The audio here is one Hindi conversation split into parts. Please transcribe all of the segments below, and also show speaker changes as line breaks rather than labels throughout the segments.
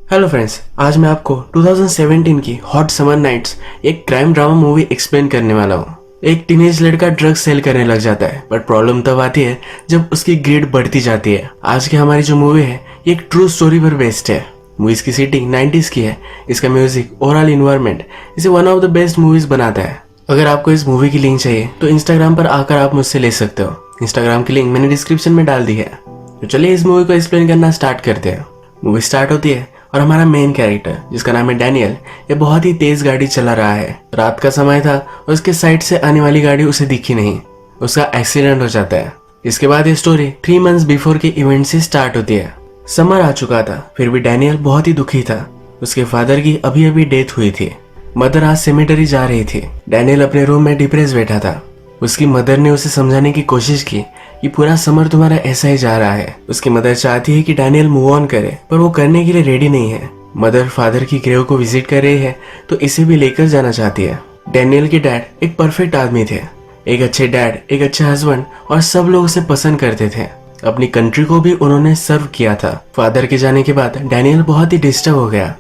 हेलो फ्रेंड्स, आज मैं आपको 2017 की हॉट समर नाइट्स एक क्राइम ड्रामा मूवी एक्सप्लेन करने वाला हूँ। एक टीनेज लड़का ड्रग्स सेल करने लग जाता है, बट प्रॉब्लम तब आती है जब उसकी ग्रेड बढ़ती जाती है। आज की हमारी जो मूवी है ये एक ट्रू स्टोरी पर बेस्ड है। मूवीज की सेटिंग 90s की है। इसका म्यूजिक, ओवरऑल इन्वायरमेंट इसे one of the best movies बनाता है। अगर आपको इस मूवी की लिंक चाहिए तो इंस्टाग्राम पर आकर आप मुझसे ले सकते हो। इंस्टाग्राम की लिंक मैंने डिस्क्रिप्शन में डाल दी है। तो चलिए इस मूवी को एक्सप्लेन करना स्टार्ट करते हैं। मूवी स्टार्ट होती है और हमारा मेन कैरेक्टर जिसका नाम है डैनियल, ये बहुत ही तेज गाड़ी चला रहा है। रात का समय था और उसके साइड से आने वाली गाड़ी उसे दिखी नहीं। उसका एक्सीडेंट हो जाता है। इसके बाद ये स्टोरी 3 मंथ्स बिफोर के इवेंट से स्टार्ट होती है। समर आ चुका था, फिर भी डैनियल बहुत ही दुखी था। उसके फादर की अभी अभी डेथ हुई थी। मदर आज सेमेटरी जा रही थी। डैनियल अपने रूम में डिप्रेस बैठा था। उसकी मदर ने उसे समझाने की कोशिश की कि पूरा समर तुम्हारा ऐसा ही जा रहा है। उसकी मदर चाहती है कि डैनियल मूव ऑन करे, पर वो करने के लिए रेडी नहीं है। मदर फादर की ग्रेव को विजिट कर रही है तो इसे भी लेकर जाना चाहती है। डैनियल के डैड एक परफेक्ट आदमी थे, एक अच्छे डैड, एक अच्छे हस्बैंड, और सब लोग उसे पसंद करते थे। अपनी कंट्री को भी उन्होंने सर्व किया था। फादर के जाने के बाद डैनियल बहुत ही डिस्टर्ब हो गया।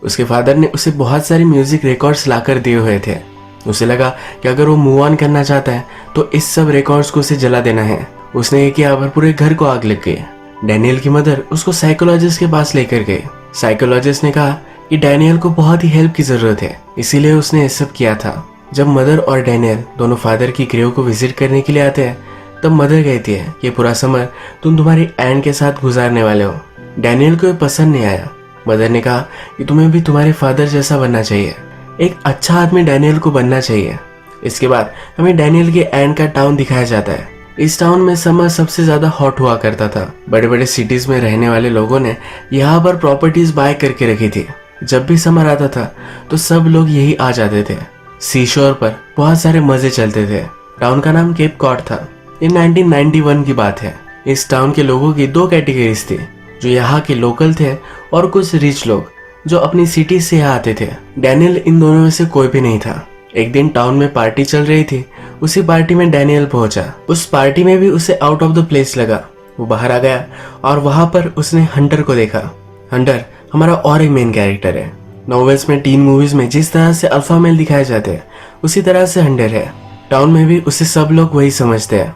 उसके फादर ने उसे बहुत सारे म्यूजिक रिकॉर्ड्स लाकर दिए हुए थे। उसे लगा कि अगर वो मूव ऑन करना चाहता है तो इस सब रिकॉर्ड्स को उसे जला देना है। उसने ये किया और पूरे घर को आग लग गई। डैनियल की मदर उसको साइकोलॉजिस्ट के पास लेकर गए। साइकोलॉजिस्ट ने कहा कि डैनियल को बहुत ही हेल्प की जरूरत है, इसीलिए उसने ये सब किया था। जब मदर और डैनियल दोनों फादर की ग्रेव को विजिट करने के लिए आते हैं तब मदर कहती है कि पूरा समर तुम तुम्हारी एंड के साथ गुजारने वाले हो। डैनियल को ये पसंद नहीं आया। मदर ने कहा कि तुम्हें भी तुम्हारे फादर जैसा बनना चाहिए, एक अच्छा आदमी डैनियल को बनना चाहिए। इसके बाद हमें डैनियल के एंड का टाउन दिखाया जाता है। इस टाउन में समर सबसे ज्यादा हॉट हुआ करता था। बड़े बड़े सिटीज में रहने वाले लोगों ने यहाँ पर प्रॉपर्टीज बाय करके रखी थी। जब भी समर आता था तो सब लोग यही आ जाते थे। सी शोर पर बहुत सारे मजे चलते थे। टाउन का नाम केप कॉड था। ये 1991 की बात है। इस टाउन के लोगों की 2 कैटेगरीज थी, जो यहाँ के लोकल थे और कुछ रिच लोग जो अपनी सिटी से यहाँ आते थे। डैनियल इन दोनों में से कोई भी नहीं था। एक दिन टाउन में पार्टी चल रही थी। उसी पार्टी में डैनियल पहुंचा। उस पार्टी में भी उसे आउट ऑफ द प्लेस लगा। वो बाहर आ गया और वहां पर उसने हंटर को देखा। हंटर हमारा और एक मेन कैरेक्टर है। नॉवेल्स में, टीन मूवीज में जिस तरह से अल्फा मेल दिखाए जाते हैं उसी तरह से हंटर है। टाउन में भी उसे सब लोग वही समझते हैं।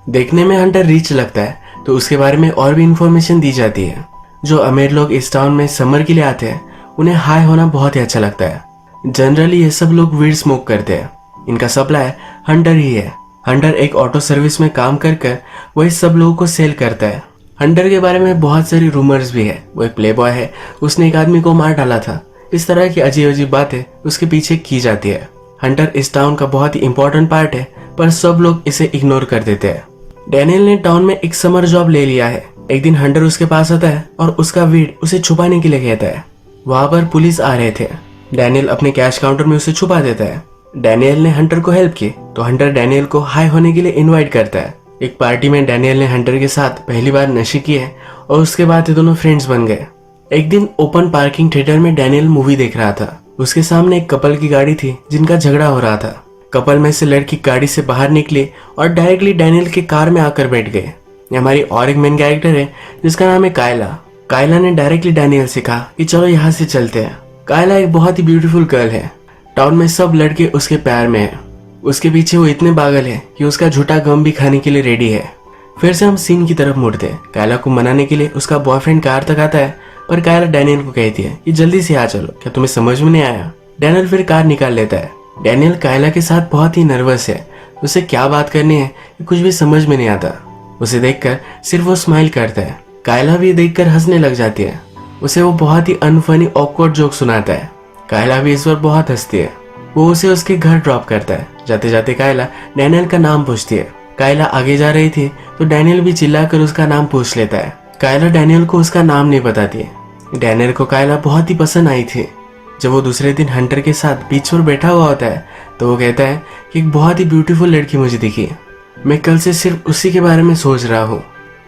देखने में हंटर रिच लगता है तो उसके बारे में और भी इंफॉर्मेशन दी जाती है। जो अमीर लोग इस टाउन में समर के लिए आते हैं उन्हें हाई होना बहुत ही अच्छा लगता है। जनरली ये सब लोग वीड स्मोक करते हैं। इनका सप्लाई हंटर ही है। हंटर एक ऑटो सर्विस में काम कर वही सब लोगों को सेल करता है। हंटर के बारे में बहुत सारी रूमर्स भी है। वो एक प्लेबॉय है, उसने एक आदमी को मार डाला था। इस तरह की अजीब अजीब बातें उसके पीछे की जाती है। हंटर इस टाउन का बहुत ही इंपॉर्टेंट पार्ट है, पर सब लोग इसे इग्नोर कर देते हैं। डैनियल ने टाउन में एक समर जॉब ले लिया है। एक दिन हंटर उसके पास आता है और उसका वीड उसे छुपाने के लिए कहता है। वहां पर पुलिस आ रहे थे। डैनियल अपने कैश काउंटर में उसे छुपा देता है। डैनियल ने हंटर को हेल्प की तो हंटर डैनियल को हाई होने के लिए इनवाइट करता है। एक पार्टी में डैनियल ने हंटर के साथ पहली बार नशे किए और उसके बाद ये दोनों फ्रेंड्स बन गए। एक दिन ओपन पार्किंग थिएटर में डैनियल मूवी देख रहा था। उसके सामने एक कपल की गाड़ी थी जिनका झगड़ा हो रहा था। कपल में से लड़की गाड़ी से बाहर निकली और डायरेक्टली डैनियल के कार में आकर बैठ गए। ये हमारी और एक मेन कैरेक्टर है जिसका नाम है कायला। कायला ने डायरेक्टली डैनियल से कहा कि चलो यहाँ से चलते हैं। कायला एक बहुत ही ब्यूटीफुल गर्ल है। टाउन में सब लड़के उसके प्यार में हैं। उसके पीछे वो इतने पागल है कि उसका झूठा गम भी खाने के लिए रेडी है। फिर से हम सीन की तरफ मुड़ते हैं। कायला को मनाने के लिए उसका बॉयफ्रेंड कार तक आता है, पर कायला डैनियल को कहती है कि जल्दी से आ चलो, क्या तुम्हें समझ में नहीं आया। डैनियल फिर कार निकाल लेता है। डैनियल कायला के साथ बहुत ही नर्वस है। उसे क्या बात करनी है कुछ भी समझ में नहीं आता। उसे देखकर सिर्फ वो स्माइल करता है। कायला भी देखकर हंसने लग जाती है। उसे वो बहुत ही अनफनी ऑकवर्ड जोक सुनाता है। कायला भी इस पर बहुत हंसती है। वो उसे उसके घर ड्रॉप करता है। जाते जाते कायला डैनियल का नाम पूछती है। कायला आगे जा रही थी तो डैनियल भी चिल्लाकर उसका नाम पूछ लेता है। कायला डैनियल को उसका नाम नहीं बताती है। डैनियल को कायला बहुत ही पसंद आई थी। जब वो दूसरे दिन हंटर के साथ बीच पर बैठा हुआ होता है तो वो कहता है कि एक बहुत ही ब्यूटीफुल लड़की मुझे दिखी। मैं कल से सिर्फ उसी के बारे में सोच रहा हूँ।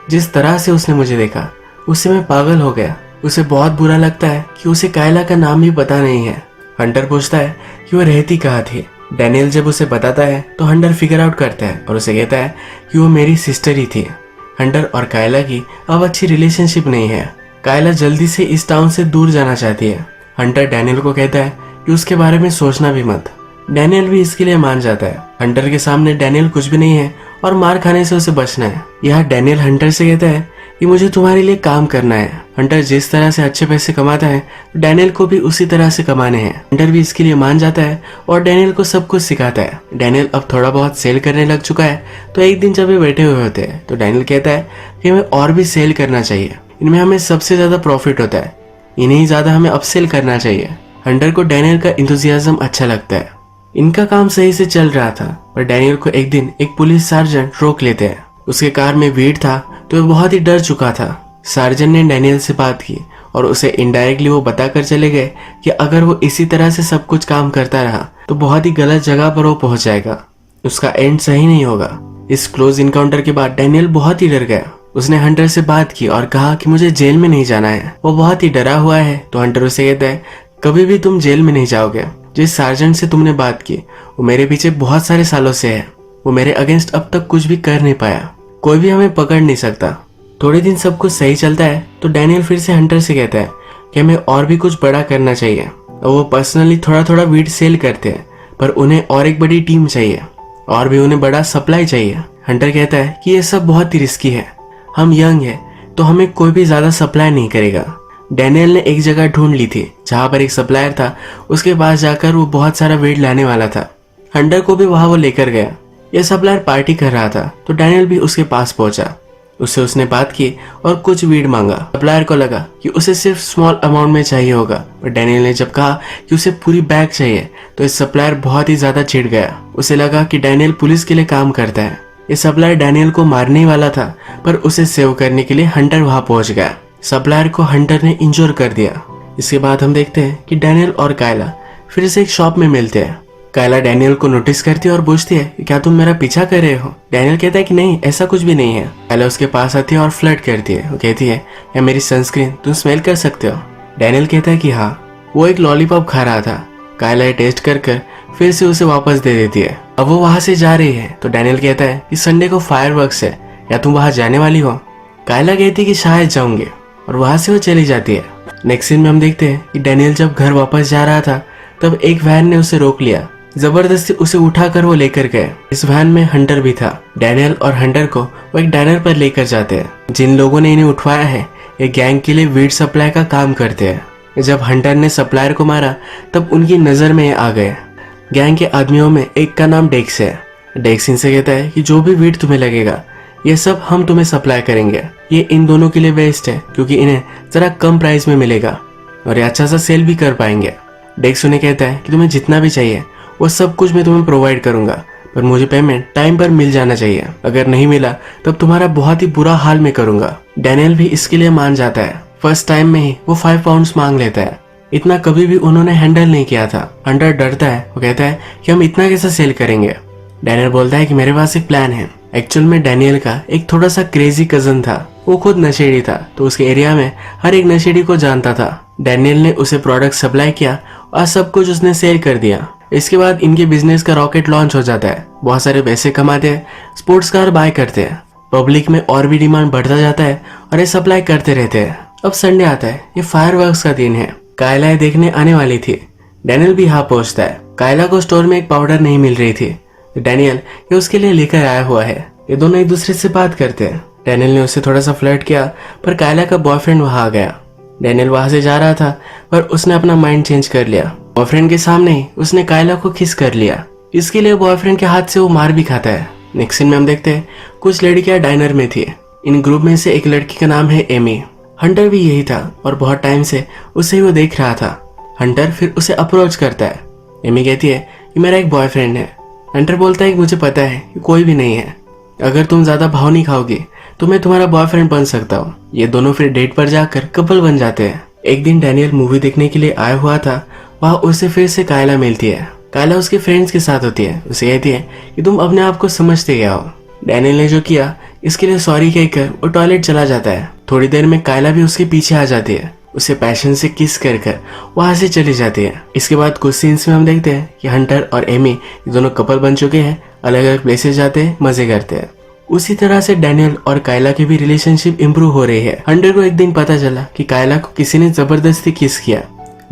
जिस तरह से उसने मुझे देखा उससे मैं पागल हो गया। उसे बहुत बुरा लगता है कि उसे कायला का नाम भी पता नहीं है। हंटर पूछता है कि वो रहती कहाँ थी। डैनियल जब उसे बताता है तो हंटर फिगर आउट करता है और उसे कहता है कि वो मेरी सिस्टर ही थी। हंटर और कायला की अब अच्छी रिलेशनशिप नहीं है। कायला जल्दी से इस टाउन से दूर जाना चाहती है। हंटर डैनियल को कहता है कि उसके बारे में सोचना भी मत। डैनियल भी इसके लिए मान जाता है। हंटर के सामने डैनियल कुछ भी नहीं है और मार खाने से उसे बचना है। यह डैनियल हंटर से कहता है कि मुझे तुम्हारे लिए काम करना है। हंटर जिस तरह से अच्छे पैसे कमाता है डैनियल को भी उसी तरह से कमाने हैं। हंटर भी इसके लिए मान जाता है और डैनियल को सब कुछ सिखाता है। डैनियल अब थोड़ा बहुत सेल करने लग चुका है। तो एक दिन जब वे बैठे हुए होते हैं तो डैनियल कहता है कि हमें और भी सेल करना चाहिए, इनमें हमें सबसे ज्यादा प्रॉफिट होता है, इन्हें ज्यादा हमें अपसेल करना चाहिए। हंटर को डैनियल का इंथुजियाज्म अच्छा लगता है। इनका काम सही से चल रहा था पर डैनियल को एक दिन एक पुलिस सार्जेंट रोक लेते हैं। उसके कार में वीड था तो वह बहुत ही डर चुका था। सार्जेंट ने डैनियल से बात की और उसे इनडायरेक्टली वो बताकर चले गए कि अगर वो इसी तरह से सब कुछ काम करता रहा तो बहुत ही गलत जगह पर वो पहुंच जाएगा, उसका एंड सही नहीं होगा। इस क्लोज इनकाउंटर के बाद डैनियल बहुत ही डर गया। उसने हंटर से बात की और कहा कि मुझे जेल में नहीं जाना है। वो बहुत ही डरा हुआ है तो हंटर उसे कहता है कभी भी तुम जेल में नहीं जाओगे। जिस सार्जेंट से तुमने बात की वो मेरे पीछे बहुत सारे सालों से है, वो मेरे अगेंस्ट अब तक कुछ भी कर नहीं पाया, कोई भी हमें पकड़ नहीं सकता। थोड़े दिन सब कुछ सही चलता है तो डैनियल फिर से हंटर से कहता है कि हमें और भी कुछ बड़ा करना चाहिए और वो पर्सनली थोड़ा थोड़ा वीड सेल करते हैं पर उन्हें और एक बड़ी टीम चाहिए और भी उन्हें बड़ा सप्लाई चाहिए। हंटर कहता है कि ये सब बहुत ही रिस्की है, हम यंग है तो हमें कोई भी ज्यादा सप्लाई नहीं करेगा। डैनियल ने एक जगह ढूंढ ली थी जहां पर एक सप्लायर था, उसके पास जाकर वो बहुत सारा वीड लाने वाला था। हंटर को भी वहां वो लेकर गया। यह सप्लायर पार्टी कर रहा था तो डैनियल भी उसके पास पहुंचा। उससे उसने बात की और कुछ वीड मांगा। सप्लायर को लगा कि उसे सिर्फ स्मॉल अमाउंट में चाहिए होगा पर डैनियल ने जब कहा कि उसे पूरी बैग चाहिए तो इस सप्लायर बहुत ही ज्यादा चिढ़ गया। उसे लगा कि डैनियल पुलिस के लिए काम करता है। ये सप्लायर डैनियल को मारने ही वाला था पर उसे सेव करने के लिए हंटर वहां पहुंच गया। सप्लायर को हंटर ने इंजोर कर दिया। इसके बाद हम देखते हैं कि डैनियल और कायला फिर से एक शॉप में मिलते हैं। कायला डैनियल को नोटिस करती है और पूछती है कि क्या तुम मेरा पीछा कर रहे हो। डैनियल कहता है कि नहीं, ऐसा कुछ भी नहीं है। कायला उसके पास आती है और फ्लर्ट करती है। वो कहती है या मेरी सनस्क्रीन तुम स्मेल कर सकते हो। डैनियल कहता है कि हाँ। वो एक लॉलीपॉप खा रहा था। कायला टेस्ट कर फिर से उसे वापस दे देती है। अब वो वहां से जा रही है तो डैनियल कहता है कि संडे को फायरवर्क्स है, या तुम वहां जाने वाली हो। कायला कहती है कि शायद जाऊंगी और वहां से वो चली जाती है। नेक्स्ट सीन में हम देखते हैं कि डैनियल जब घर वापस जा रहा था तब एक वैन ने उसे रोक लिया। जबरदस्ती उसे उठाकर वो लेकर गए। इस वैन में हंटर भी था। डैनियल और हंटर को वो एक डायनर पर लेकर जाते हैं। जिन लोगों ने इन्हें उठवाया है ये गैंग के लिए वीड सप्लाई का काम करते हैं। जब हंटर ने सप्लायर को मारा तब उनकी नजर में ये आ गए। गैंग के आदमियों में एक का नाम डेक्स है। डेक्स इनसे कहता है कि जो भी वीड तुम्हें लगेगा ये सब हम तुम्हें सप्लाई करेंगे। ये इन दोनों के लिए बेस्ट है क्योंकि इन्हें जरा कम प्राइस में मिलेगा और ये अच्छा सा सेल भी कर पाएंगे। डेक्स उन्हें कहता है कि तुम्हें जितना भी चाहिए वो सब कुछ मैं तुम्हें प्रोवाइड करूंगा पर मुझे पेमेंट टाइम पर मिल जाना चाहिए। अगर नहीं मिला तब तुम्हारा बहुत ही बुरा हाल में करूंगा। डैनियल भी इसके लिए मान जाता है। फर्स्ट टाइम में ही वो 5 पाउंड्स मांग लेता है। इतना कभी भी उन्होंने हैंडल नहीं किया था। हंटर डरता है। वो कहता है कि हम इतना कैसा सेल करेंगे। डैनियल बोलता है कि मेरे पास एक प्लान है। एक्चुअल में डैनियल का एक थोड़ा सा क्रेजी कजन था। वो खुद नशेड़ी था तो उसके एरिया में हर एक नशेड़ी को जानता था। डैनियल ने उसे प्रोडक्ट सप्लाई किया और सब कुछ उसने सेल कर दिया। इसके बाद इनके बिजनेस का रॉकेट लॉन्च हो जाता है। बहुत सारे पैसे कमाते हैं, स्पोर्ट्स कार बाय करते हैं। पब्लिक में और भी डिमांड बढ़ता जाता है और ये सप्लाई करते रहते हैं। अब संडे आता है। ये फायरवर्क्स का दिन है। कायला देखने आने वाली थी। डैनियल भी यहाँ पहुंचता है। कायला को स्टोर में एक पाउडर नहीं मिल रही थी। डैनियल ये उसके लिए लेकर आया हुआ है। ये दोनों एक दूसरे से बात करते हैं। डैनियल ने उससे थोड़ा सा फ्लर्ट किया पर कायला का बॉयफ्रेंड वहां आ गया। डैनियल वहां से जा रहा था पर उसने अपना माइंड चेंज कर लिया। बॉयफ्रेंड के सामने ही उसने कायला को किस कर लिया। इसके लिए बॉयफ्रेंड के हाथ से वो मार भी खाता है। नेक्स्ट सीन में हम देखते हैं कुछ लड़कियां डाइनर में थी। इन ग्रुप में से एक लड़की का नाम है एमी। हंटर भी यही था और बहुत टाइम से उसे ही वो देख रहा था। हंटर फिर उसे अप्रोच करता है। एमी कहती है कि मेरा एक बॉयफ्रेंड है। हंटर बोलता है कि मुझे पता है कि कोई भी नहीं है, अगर तुम ज्यादा भाव नहीं खाओगी तो मैं तुम्हारा बॉयफ्रेंड बन सकता हूँ। ये दोनों फिर डेट पर जाकर कपल बन जाते हैं। एक दिन डैनियल मूवी देखने के लिए आया हुआ था। वहाँ उसे फिर से कायला मिलती है। कायला उसके फ्रेंड्स के साथ होती है। उसे कहती है कि तुम अपने आप को समझते क्या हो। डैनियल ने जो किया इसके लिए सॉरी कहकर वो टॉयलेट चला जाता है। थोड़ी देर में कायला भी उसके पीछे आ जाती है। उसे पैशन से किस कर वहां से चली जाती है। इसके बाद कुछ सीन्स में हम देखते हैं कि हंटर और एमी ये दोनों कपल बन चुके हैं। अलग अलग प्लेसेस जाते हैं, मजे करते हैं। उसी तरह से डैनियल और कायला की भी रिलेशनशिप इंप्रूव हो रही है। हंटर को एक दिन पता चला कि कायला को किसी ने जबरदस्ती किस किया।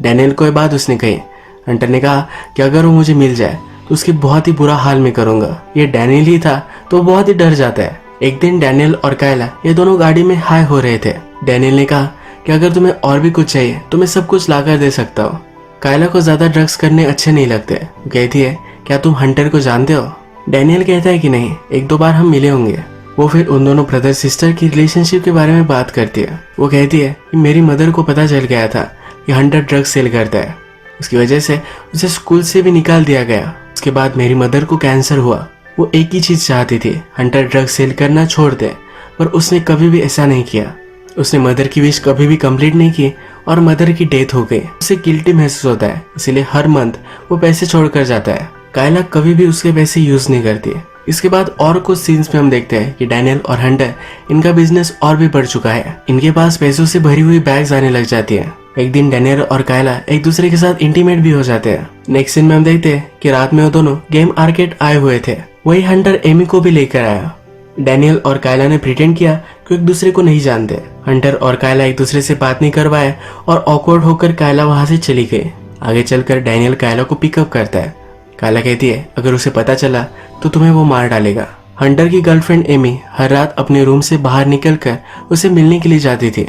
डैनियल को ये बात उसने कही। हंटर ने कहा कि अगर वो मुझे मिल जाए तो उसकी बहुत ही बुरा हाल में करूंगा। ये डैनियल ही था तो वो बहुत ही डर जाता है। एक दिन डैनियल और कायला ये दोनों गाड़ी में हाई हो रहे थे। डैनियल ने कहा कि अगर तुम्हें और भी कुछ चाहिए तो मैं सब कुछ लाकर दे सकता हूँ। कायला को ज्यादा ड्रग्स करने अच्छे नहीं लगते। वो कहती है क्या तुम हंटर को जानते हो? डैनियल कहता है कि नहीं, 1-2 बार हम मिले होंगे। वो फिर उन दोनों ब्रदर सिस्टर की रिलेशनशिप के बारे में बात करती है। वो कहती है कि मेरी मदर को पता चल गया था कि हंटर ड्रग्स सेल करता है, उसकी वजह से उसे स्कूल से भी निकाल दिया गया। उसके बाद मेरी मदर को कैंसर हुआ। वो एक ही चीज चाहती थी, हंटर ड्रग्स सेल करना छोड़ दे, पर उसने कभी भी ऐसा नहीं किया। उसने मदर की विश कभी भी कंप्लीट नहीं की और मदर की डेथ हो गई। उसे गिल्टी महसूस होता है, इसलिए हर मंथ वो पैसे छोड़कर जाता है। कायला कभी भी उसके पैसे यूज नहीं करती। इसके बाद और कुछ सीन्स में हम देखते हैं कि डैनियल और हंटर इनका बिजनेस और भी बढ़ चुका है। इनके पास पैसों से भरी हुई बैग्स आने लग जाती है। एक दिन डैनियल और कायला एक दूसरे के साथ इंटीमेट भी हो जाते हैं। नेक्स्ट सीन में हम देखते हैं कि रात में वो दोनों गेम आर्केड आए हुए थे। वही हंटर एमी को भी लेकर आया। डैनियल और कायला ने प्रिटेंड किया कि एक दूसरे को नहीं जानते। हंटर और कायला एक दूसरे से बात नहीं करवाए और ऑकवर्ड होकर कायला वहां से चली गई। आगे चलकर डैनियल कायला को पिकअप करता है। कायला कहती है अगर उसे पता चला तो तुम्हें वो मार डालेगा। हंटर की गर्लफ्रेंड एमी हर रात अपने रूम से बाहर निकलकर उसे मिलने के लिए जाती थी।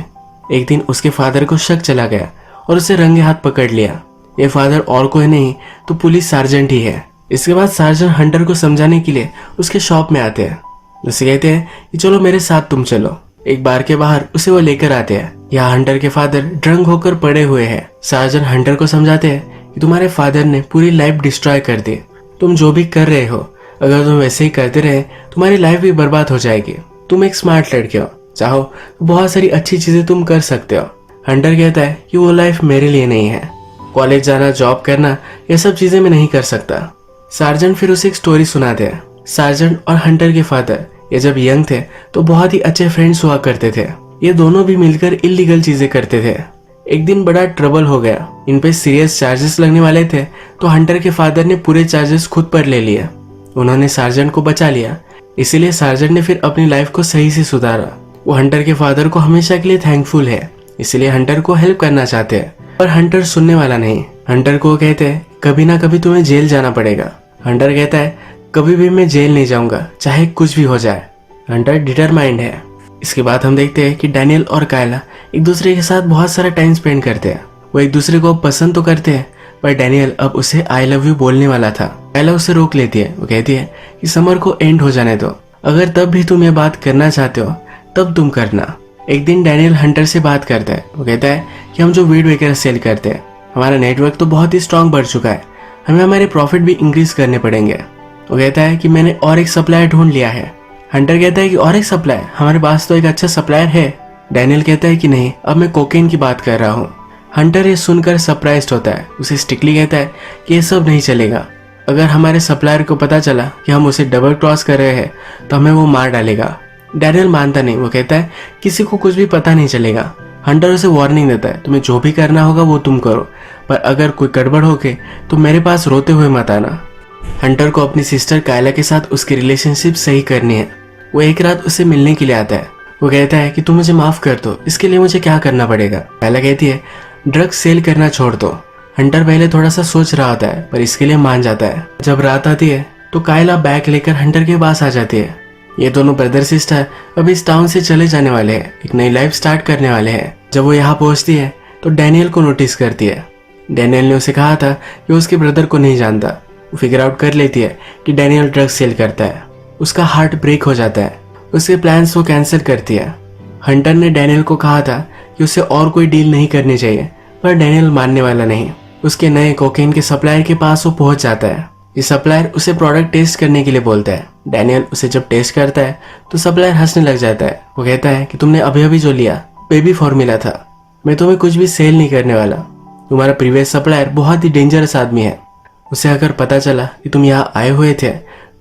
एक दिन उसके फादर को शक चला गया और उसे रंगे हाथ पकड़ लिया। ये फादर और कोई नहीं तो पुलिस सार्जेंट ही है। इसके बाद सार्जेंट हंटर को समझाने के लिए उसके शॉप में आते हैं। उसे कहते हैं कि चलो मेरे साथ तुम चलो। एक बार के बाहर उसे वो लेकर आते हैं। यहाँ हंटर के फादर ड्रंक होकर पड़े हुए हैं। सार्जेंट हंटर को समझाते हैं कि तुम्हारे फादर ने पूरी लाइफ डिस्ट्रॉय कर दी। तुम जो भी कर रहे हो, अगर तुम वैसे ही करते रहे तुम्हारी लाइफ भी बर्बाद हो जाएगी। तुम एक स्मार्ट लड़के हो, चाहो तो बहुत सारी अच्छी चीजें तुम कर सकते हो। हंटर कहता है कि वो लाइफ मेरे लिए नहीं है। कॉलेज जाना, जॉब करना, ये सब चीजें मैं नहीं कर सकता। सार्जेंट फिर उसे एक स्टोरी सुनाते हैं। सार्जेंट और हंटर के फादर ये जब यंग थे तो बहुत ही अच्छे फ्रेंड्स हुआ करते थे। ये दोनों भी मिलकर इलीगल चीजें करते थे। एक दिन बड़ा ट्रबल हो गया। इन पे सीरियस चार्जेस लगने वाले थे तो हंटर के फादर ने पूरे चार्जेस खुद पर ले लिए। उन्होंने सार्जेंट को बचा लिया, इसीलिए सार्जेंट ने फिर अपनी लाइफ को सही से सुधारा। वो हंटर के फादर को हमेशा के लिए थैंकफुल है, इसलिए हंटर को हेल्प करना चाहते हैं। पर हंटर सुनने वाला नहीं। हंटर को कहते हैं कभी ना कभी तुम्हें जेल जाना पड़ेगा। हंटर कहता है कभी भी मैं जेल नहीं जाऊंगा, चाहे कुछ भी हो जाए। हंटर डिटरमाइंड है। इसके बाद हम देखते हैं कि डैनियल और कायला एक दूसरे के साथ बहुत सारा टाइम स्पेंड करते हैं। वो एक दूसरे को पसंद तो करते हैं, पर डैनियल अब उसे आई लव यू बोलने वाला था। कायला उसे रोक लेती है। वो कहती है कि समर को एंड हो जाने दो, अगर तब भी तुम ये बात करना चाहते हो तब तुम करना। एक दिन डैनियल हंटर से बात करता है। वो कहता है कि हम जो वीड वगैरह सेल करते हैं, हमारा नेटवर्क तो बहुत ही स्ट्रांग बढ़ चुका है, हमें हमारे प्रॉफिट भी इंक्रीज करने पड़ेंगे। वो कहता है कि मैंने और एक सप्लायर ढूंढ लिया है। हंटर कहता है कि और एक सप्लायर? हमारे पास तो एक अच्छा सप्लायर है। डैनियल कहता है कि नहीं, अब मैं कोकेन की बात कर रहा हूँ। हंटर ये सुनकर सरप्राइज्ड होता है। उसे स्ट्रिक्टली कहता है कि ये सब नहीं चलेगा, अगर हमारे सप्लायर को पता चला कि हम उसे डबल क्रॉस कर रहे हैं तो हमें वो मार डालेगा। डैनियल मानता नहीं। वो कहता है किसी को कुछ भी पता नहीं चलेगा। हंटर उसे वार्निंग देता है तुम्हें जो भी करना होगा वो तुम करो, पर अगर कोई गड़बड़ हो गई तो मेरे पास रोते हुए मत आना। हंटर को अपनी सिस्टर कायला के साथ उसकी रिलेशनशिप सही करनी है। वो एक रात उसे मिलने के लिए आता है। वो कहता है कि तुम मुझे माफ कर दो, इसके लिए मुझे क्या करना पड़ेगा? कायला कहती है ड्रग्स सेल करना छोड़ दो। हंटर पहले थोड़ा सा सोच रहा होता है, पर इसके लिए मान जाता है। जब रात आती है तो कायला बैग लेकर हंटर के पास आ जाती है। ये दोनों ब्रदर सिस्टर अब इस टाउन से चले जाने वाले हैं, एक नई लाइफ स्टार्ट करने वाले हैं। जब वो यहाँ पहुंचती है तो डैनियल को नोटिस करती है। डैनियल ने उसे कहा था कि वो उसके ब्रदर को नहीं जानता। वो फिगर आउट कर लेती है कि डैनियल ड्रग्स सेल करता है। उसका हार्ट ब्रेक हो जाता है। उसके प्लान्स वो कैंसिल करती है। हंटर ने डैनियल को कहा था कि उसे और कोई डील नहीं करनी चाहिए, पर डैनियल मानने वाला नहीं। उसके नए कोकेन के सप्लायर के पास वो पहुंच जाता है। ये सप्लायर उसे प्रोडक्ट टेस्ट करने के लिए बोलता है। डैनियल उसे जब टेस्ट करता है तो सप्लायर हंसने लग जाता है। वो कहता है कि तुमने अभी अभी जो लिया बेबी फॉर्मूला था, मैं तुम्हें कुछ भी सेल नहीं करने वाला। तुम्हारा प्रीवियस सप्लायर बहुत ही डेंजरस आदमी है, उसे अगर पता चला कि तुम यहाँ आए हुए थे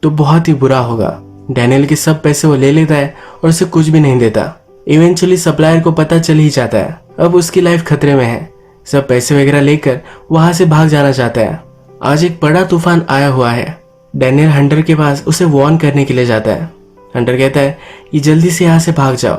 तो बहुत ही बुरा होगा। डैनियल के सब पैसे वो ले लेता है और उसे कुछ भी नहीं देता। इवेंचुअली सप्लायर को पता चल ही जाता है, अब उसकी लाइफ खतरे में है। सब पैसे वगैरह लेकर वहां से भाग जाना चाहता है। आज एक बड़ा तूफान आया हुआ है। डैनियल हंटर के पास उसे वार्न करने के लिए जाता है। हंटर कहता है कि जल्दी से यहाँ से भाग जाओ,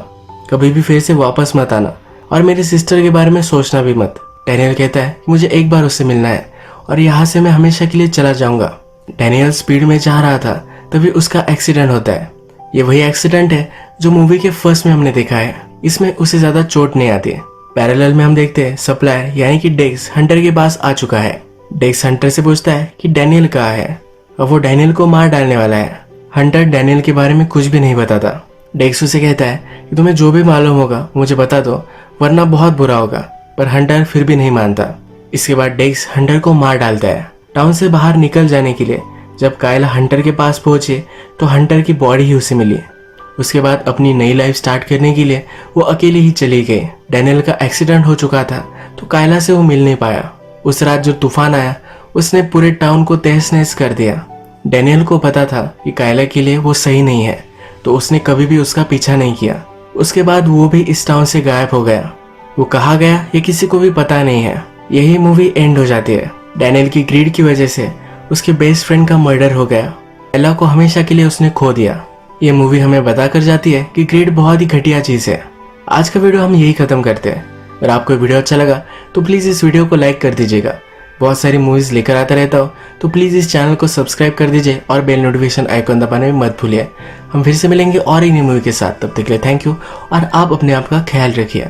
कभी भी फिर से वापस मत आना और मेरी सिस्टर के बारे में सोचना भी मत। डैनियल कहता है मुझे एक बार उससे मिलना है और यहाँ से मैं हमेशा के लिए चला जाऊंगा। डैनियल स्पीड में जा रहा था तभी उसका एक्सीडेंट होता है। ये वही एक्सीडेंट है जो मूवी के फर्स्ट में हमने देखा है। इसमें उसे ज्यादा चोट नहीं आती है। पैरेलल में हम देखते हैं सप्लायर यानी कि डेक्स हंटर के पास आ चुका है। डेक्स हंटर से पूछता है कि डैनियल कहाँ है और वो डैनियल को मार डालने वाला है। हंटर डैनियल के बारे में कुछ भी नहीं बताता। डेक्स उसे कहता है कि तुम्हें जो भी मालूम होगा मुझे बता दो, वरना बहुत बुरा होगा, पर हंटर फिर भी नहीं मानता। इसके बाद डेक्स हंटर को मार डालता है। टाउन से बाहर निकल जाने के लिए जब कायला हंटर के पास पहुंचे तो हंटर की बॉडी ही उसे मिली। उसके बाद अपनी नई लाइफ स्टार्ट करने के लिए वो अकेले ही चली गई। डैनियल का एक्सीडेंट हो चुका था तो कायला से वो मिल नहीं पाया। उस रात जो तूफान आया उसने पूरे टाउन को तहस नहस कर दिया। डैनियल को पता था कि कायला के लिए वो सही नहीं है, तो उसने कभी भी उसका पीछा नहीं किया। उसके बाद वो भी इस टाउन से गायब हो गया। वो कहाँ गया ये किसी को भी पता नहीं है। यही मूवी एंड हो जाती है। डैनियल की ग्रीड की वजह से उसके बेस्ट फ्रेंड का मर्डर हो गया। कायला को हमेशा के लिए उसने खो दिया। ये मूवी हमें बता कर जाती है कि ग्रीड बहुत ही घटिया चीज है। आज का वीडियो हम यही खत्म करते हैं। अगर आपको वीडियो अच्छा लगा तो प्लीज इस वीडियो को लाइक कर दीजिएगा। बहुत सारी मूवीज लेकर आता रहता हूँ, तो प्लीज इस चैनल को सब्सक्राइब कर दीजिए और बेल नोटिफिकेशन आइकन दबाने में मत भूलिए। हम फिर से मिलेंगे और एक नई मूवी के साथ। तब तक के लिए थैंक यू और आप अपने आप का ख्याल रखिए।